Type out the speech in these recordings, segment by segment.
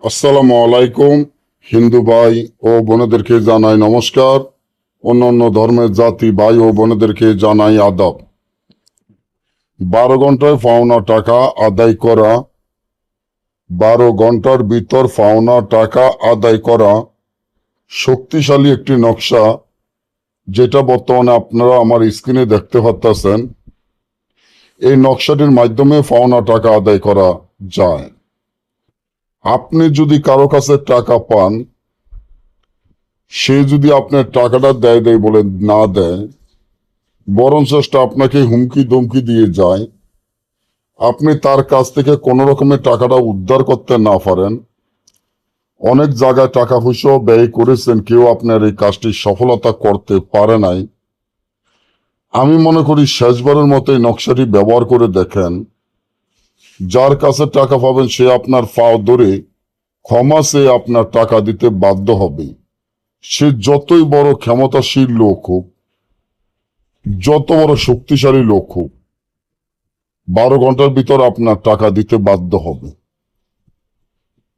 আসসালামু আলাইকুম। হিন্দু ভাই ও বোনেদেরকে জানাই নমস্কার। অন্যান্য ধর্মের জাতি ভাই ও বোনেদেরকে জানাই আদাব। 12 ঘন্টায় পাওনা টাকা আদায় করা, 12 ঘন্টার ভিতর পাওনা টাকা আদায় করা শক্তিশালী একটি নকশা, যেটা বর্তমানে আপনারা আমার স্ক্রিনে দেখতে পাচ্ছেন। এই নকশাটির মাধ্যমে পাওনা টাকা আদায় করা যায়। আপনি যদি কারো কাছে টাকা পান, সে যদি আপনার টাকাটা দেয় বলে না দেয়, বরঞ্চ আপনাকে হুমকি ধমকি দিয়ে যায়, আপনি তার কাছ থেকে কোনো রকমের টাকাটা উদ্ধার করতে না পারেন, অনেক জায়গায় টাকা পয়সা ব্যয় করেছেন, কেউ আপনার এই কাজটি সফলতা করতে পারে নাই। আমি মনে করি শেষবারের মতো এই নকশাটি ব্যবহার করে দেখেন। যার কাছে টাকা পাবেন সে আপনার পাও ধরে ক্ষমা চেয়ে আপনার টাকা দিতে বাধ্য হবে। সে যতই বড় ক্ষমতাশীল লোক হোক, যত বড় শক্তিশালী লোক হোক, 12 ঘন্টার ভিতর আপনার টাকা দিতে বাধ্য হবে।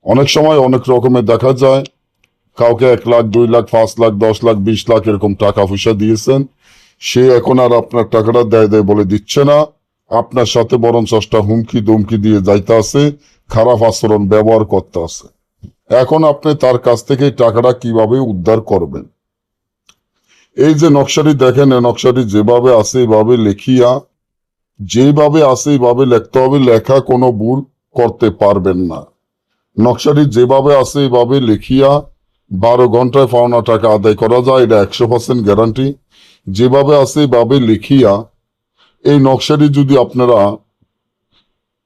অনেক সময় অনেক রকমের দেখা যায়, কাউকে 1 লাখ, 2 লাখ, 5 লাখ, 10 লাখ, 20 লাখ এরকম টাকা পয়সা দিয়েছেন, সে এখন আর আপনার টাকাটা দেয় বলে দিচ্ছে না, আপনার সাথে বরং হুমকি ধমকি দিয়ে যাইতে আছে, খারাপ আচরণ ব্যবহার করতে আছে। এখন আপনি তার কাছ থেকে টাকাটা কিভাবে উদ্ধার করবেন? এই যে নকশাটি দেখেন, এই নকশাটি যেভাবে আছে এভাবে লিখিয়া, যেভাবে আছে এইভাবে লিখতে হবে, লেখা কোনো ভুল করতে পারবেন না। নকশাটি যেভাবে আছে এইভাবে লিখিয়া 12 ঘন্টায় পাওনা টাকা আদায় করা যায়, এটা 100% গ্যারান্টি। যেভাবে আছে এইভাবে লিখিয়া এই নকশাটি যদি আপনারা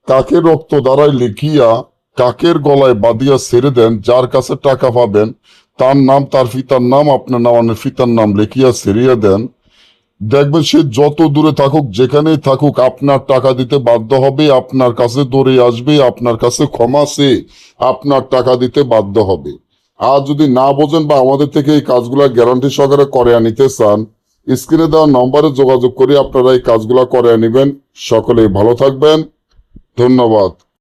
কাকের রক্ত দ্বারাই লিখিয়া কাকের গলায় বাঁধিয়া ছেড়ে দেন, যার কাছে টাকা পাবেন তার নাম, তার পিতার নাম, আপনার নামানের পিতার নাম লিখিয়া ছেড়িয়া দেন, দেখবেন সে যত দূরে থাকুক, যেখানেই থাকুক, আপনার টাকা দিতে বাধ্য হবে, আপনার কাছে দৌড়ে আসবে, আপনার কাছে ক্ষমা চেয়ে আপনার টাকা দিতে বাধ্য হবে। আর যদি না বোঝেন বা আমাদের থেকে এই কাজগুলা গ্যারান্টি সহকারে করে নিতে চান, স্ক্রিনে দেওয়া নম্বরে যোগাযোগ করে আপনারা এই কাজগুলা করে নেবেন। সকলেই ভালো থাকবেন। ধন্যবাদ।